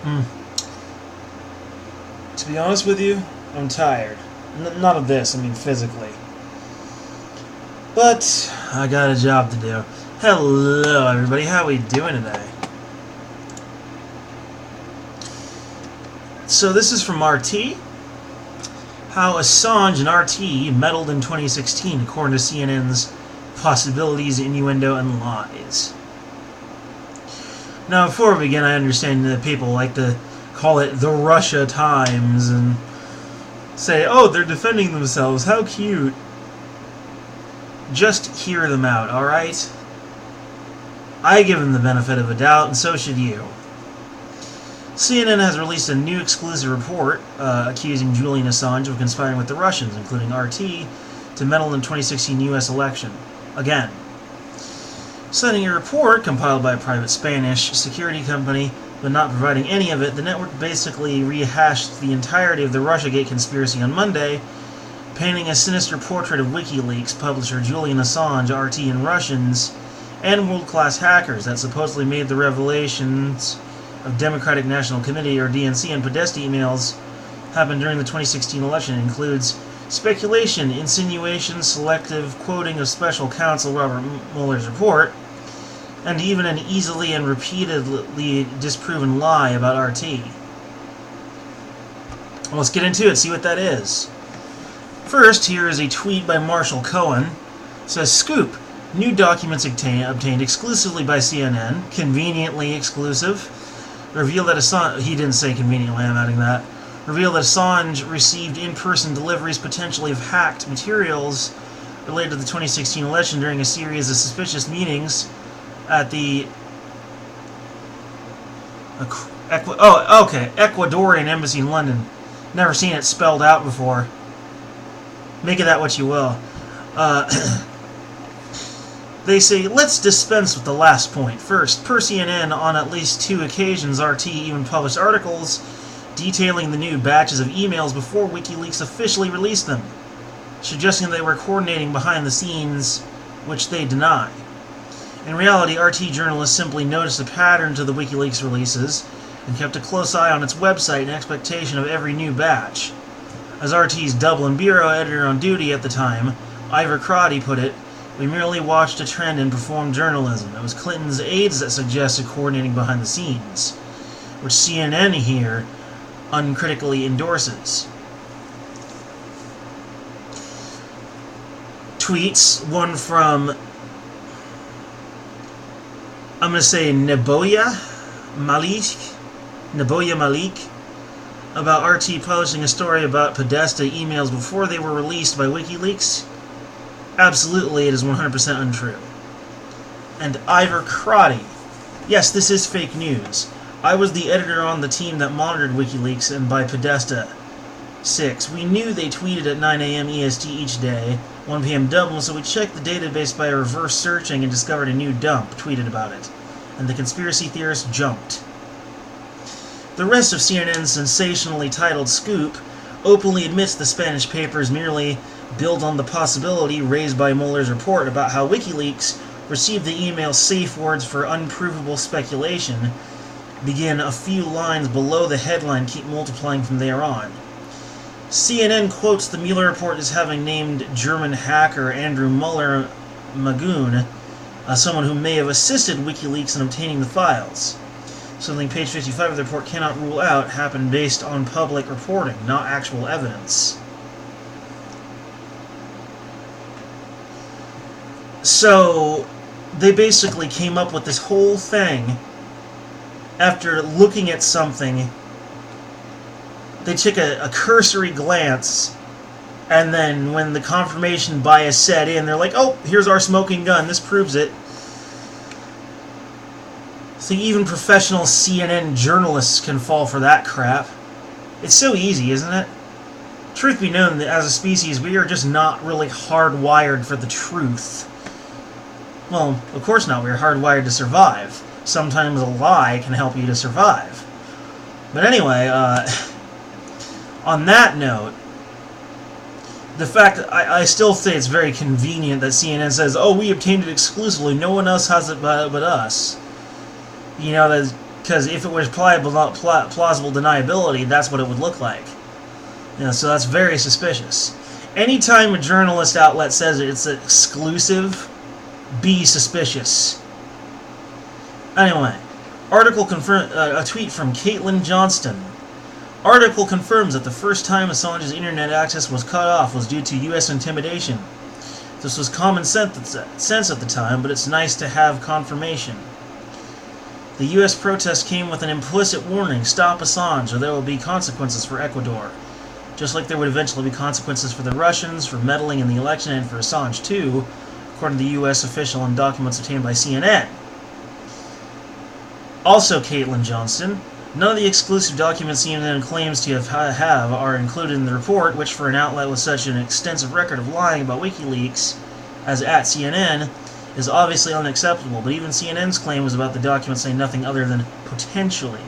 Hmm. To be honest with you, I'm tired. Not of this, I mean physically. But I got a job to do. Hello, everybody. How we doing today? So this is from RT. How Assange and RT meddled in 2016, according to CNN's Possibilities, Innuendo, and Lies. Now, before we begin, I understand that people like to call it the Russia Times and say, oh, they're defending themselves. How cute. Just hear them out, alright? I give them the benefit of a doubt, and so should you. CNN has released a new exclusive report accusing Julian Assange of conspiring with the Russians, including RT, to meddle in the 2016 U.S. election. Again. Citing a report compiled by a private Spanish security company, but not providing any of it, the network basically rehashed the entirety of the Russiagate conspiracy on Monday, painting a sinister portrait of WikiLeaks publisher Julian Assange, RT, and Russians, and world-class hackers that supposedly made the revelations of Democratic National Committee, or DNC, and Podesta emails happen during the 2016 election. It includes speculation, insinuation, selective quoting of special counsel Robert Mueller's report, and even an easily and repeatedly disproven lie about RT. Well, let's get into it, see what that is. First, here is a tweet by Marshall Cohen. It says, Scoop. New documents obtained exclusively by CNN, conveniently exclusive, reveal that Assange, he didn't say conveniently, I'm adding that, reveal that Assange received in-person deliveries potentially of hacked materials related to the 2016 election during a series of suspicious meetings at the Ecuadorian embassy in London. Never seen it spelled out before. Make of that what you will. They say, let's dispense with the last point. First, per CNN, on at least 2 occasions, RT even published articles detailing the new batches of emails before WikiLeaks officially released them, suggesting they were coordinating behind the scenes, which they deny. In reality, RT journalists simply noticed a pattern to the WikiLeaks releases and kept a close eye on its website in expectation of every new batch. As RT's Dublin bureau editor on duty at the time, Ivor Crotty, put it, we merely watched a trend in performed journalism. It was Clinton's aides that suggested coordinating behind the scenes, which CNN here uncritically endorses. Tweets, one from, I'm going to say Neboya Malik, about RT publishing a story about Podesta emails before they were released by WikiLeaks. Absolutely, it is 100% untrue. And Ivor Crotty. Yes, this is fake news. I was the editor on the team that monitored WikiLeaks, and by Podesta. 6. We knew they tweeted at 9 a.m. EST each day, 1 p.m. Dublin, so we checked the database by reverse searching and discovered a new dump tweeted about it. And the conspiracy theorists jumped. The rest of CNN's sensationally titled scoop openly admits the Spanish papers merely build on the possibility raised by Mueller's report about how WikiLeaks received the email's safe words for unprovable speculation, begin a few lines below the headline, keep multiplying from there on. CNN quotes the Mueller report as having named German hacker Andrew Mueller Magoon, someone who may have assisted WikiLeaks in obtaining the files. Something page 55 of the report cannot rule out happened based on public reporting, not actual evidence. So, they basically came up with this whole thing after looking at something. They took a cursory glance, and then when the confirmation bias set in, they're like, oh, here's our smoking gun, this proves it. So even professional CNN journalists can fall for that crap. It's so easy, isn't it? Truth be known, that as a species, we are just not really hardwired for the truth. Well, of course not. We're hardwired to survive. Sometimes a lie can help you to survive. But anyway, on that note, the fact that I still think it's very convenient that CNN says, oh, we obtained it exclusively, no one else has it but us. You know, Because if it was plausible deniability, that's what it would look like. So that's very suspicious. Anytime a journalist outlet says it's exclusive, be suspicious. Anyway, a tweet from Caitlin Johnston. Article confirms that the first time Assange's internet access was cut off was due to U.S. intimidation. This was common sense at the time, but it's nice to have confirmation. The U.S. protest came with an implicit warning: stop Assange, or there will be consequences for Ecuador. Just like there would eventually be consequences for the Russians for meddling in the election, and for Assange too, according to the U.S. official and documents obtained by CNN. Also, Caitlin Johnston, none of the exclusive documents CNN claims to have are included in the report, which for an outlet with such an extensive record of lying about WikiLeaks as at CNN is obviously unacceptable. But even CNN's claim was about the documents saying nothing other than potentially.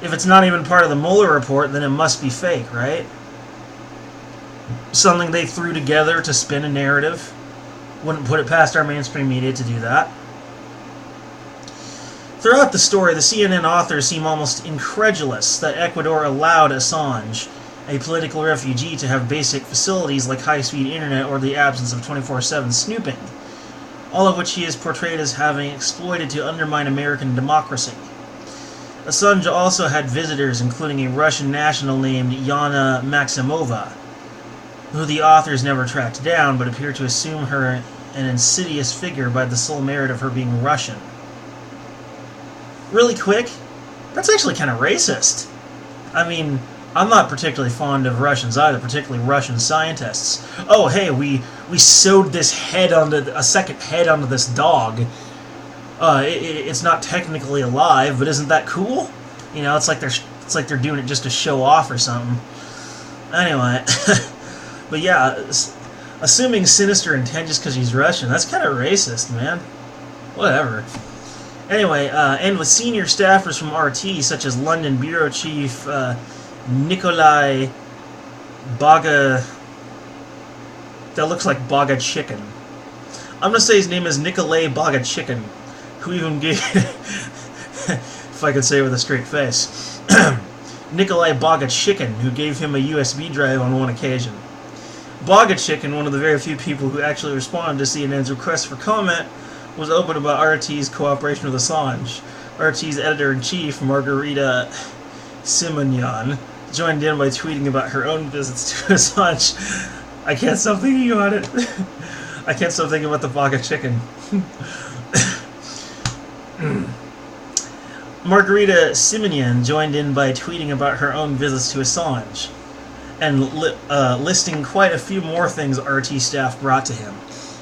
If it's not even part of the Mueller report, then it must be fake, right? Something they threw together to spin a narrative. Wouldn't put it past our mainstream media to do that. Throughout the story, the CNN authors seem almost incredulous that Ecuador allowed Assange, a political refugee, to have basic facilities like high-speed internet or the absence of 24/7 snooping, all of which he is portrayed as having exploited to undermine American democracy. Asange also had visitors, including a Russian national named Yana Maximova, who the authors never tracked down, but appear to assume her an insidious figure by the sole merit of her being Russian. Really quick, that's actually kind of racist. I mean, I'm not particularly fond of Russians either, particularly Russian scientists. Oh, hey, we sewed this head onto a second head onto this dog. It's not technically alive, but isn't that cool? It's like they're doing it just to show off or something. Anyway, but yeah, assuming sinister intent just because he's Russian, that's kind of racist, man. Whatever. Anyway, and with senior staffers from RT, such as London Bureau Chief Nikolai Baga... That looks like Baga Chicken. I'm going to say his name is Nikolai Baga Chicken, who even gave... if I could say it with a straight face. Nikolai Baga Chicken, who gave him a USB drive on one occasion. Baga Chicken, one of the very few people who actually responded to CNN's request for comment, was open about RT's cooperation with Assange. RT's editor-in-chief, Margarita Simonyan, joined in by tweeting about her own visits to Assange. I can't stop thinking about it. I can't stop thinking about the Baga Chicken. Margarita Simonyan joined in by tweeting about her own visits to Assange, and listing quite a few more things RT staff brought to him.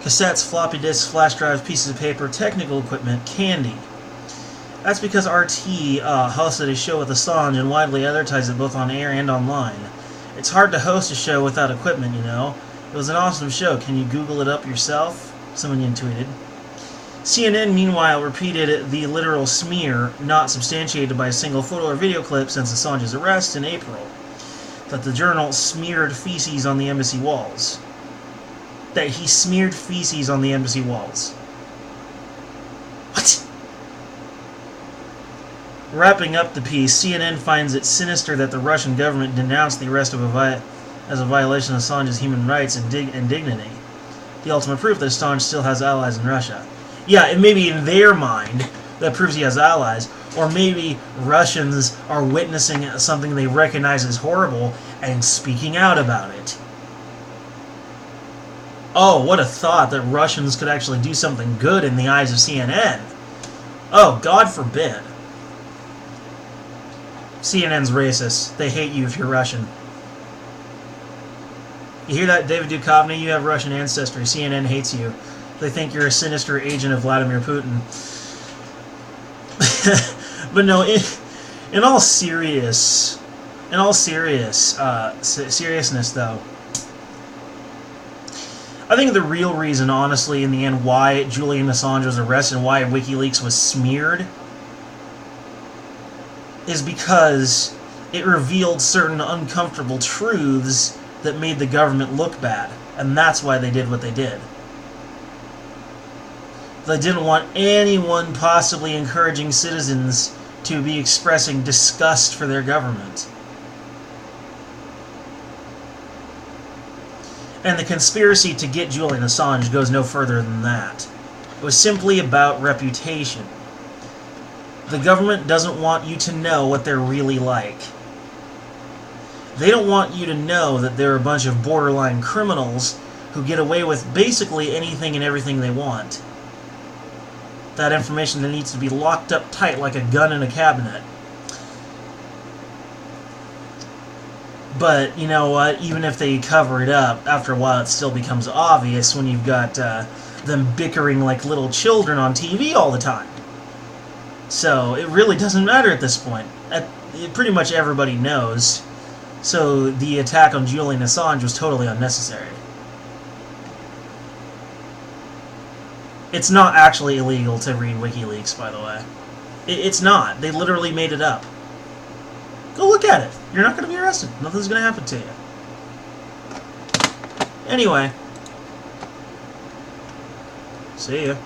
Cassettes, floppy disks, flash drives, pieces of paper, technical equipment, candy. That's because RT hosted a show with Assange and widely advertised it both on air and online. It's hard to host a show without equipment, It was an awesome show. Can you Google it up yourself? Someone tweeted. CNN, meanwhile, repeated the literal smear, not substantiated by a single photo or video clip since Assange's arrest in April, that the journal smeared feces on the embassy walls. That he smeared feces on the embassy walls. What? Wrapping up the piece, CNN finds it sinister that the Russian government denounced the arrest as a violation of Assange's human rights and dignity. The ultimate proof that Assange still has allies in Russia. Yeah, it may be in their mind that proves he has allies, or maybe Russians are witnessing something they recognize as horrible and speaking out about it. Oh, what a thought that Russians could actually do something good in the eyes of CNN. Oh, God forbid. CNN's racist. They hate you if you're Russian. You hear that, David Duchovny? You have Russian ancestry. CNN hates you. They think you're a sinister agent of Vladimir Putin. But no, in all seriousness though, I think the real reason, honestly, in the end, why Julian Assange was arrested and why WikiLeaks was smeared is because it revealed certain uncomfortable truths that made the government look bad, and that's why they did what they did. They didn't want anyone possibly encouraging citizens to be expressing disgust for their government. And the conspiracy to get Julian Assange goes no further than that. It was simply about reputation. The government doesn't want you to know what they're really like. They don't want you to know that they're a bunch of borderline criminals who get away with basically anything and everything they want. That information that needs to be locked up tight like a gun in a cabinet. But, you know what, even if they cover it up, after a while it still becomes obvious when you've got them bickering like little children on TV all the time. So, it really doesn't matter at this point. Pretty much everybody knows. So, the attack on Julian Assange was totally unnecessary. It's not actually illegal to read WikiLeaks, by the way. It's not. They literally made it up. Go look at it. You're not going to be arrested. Nothing's going to happen to you. Anyway. See ya.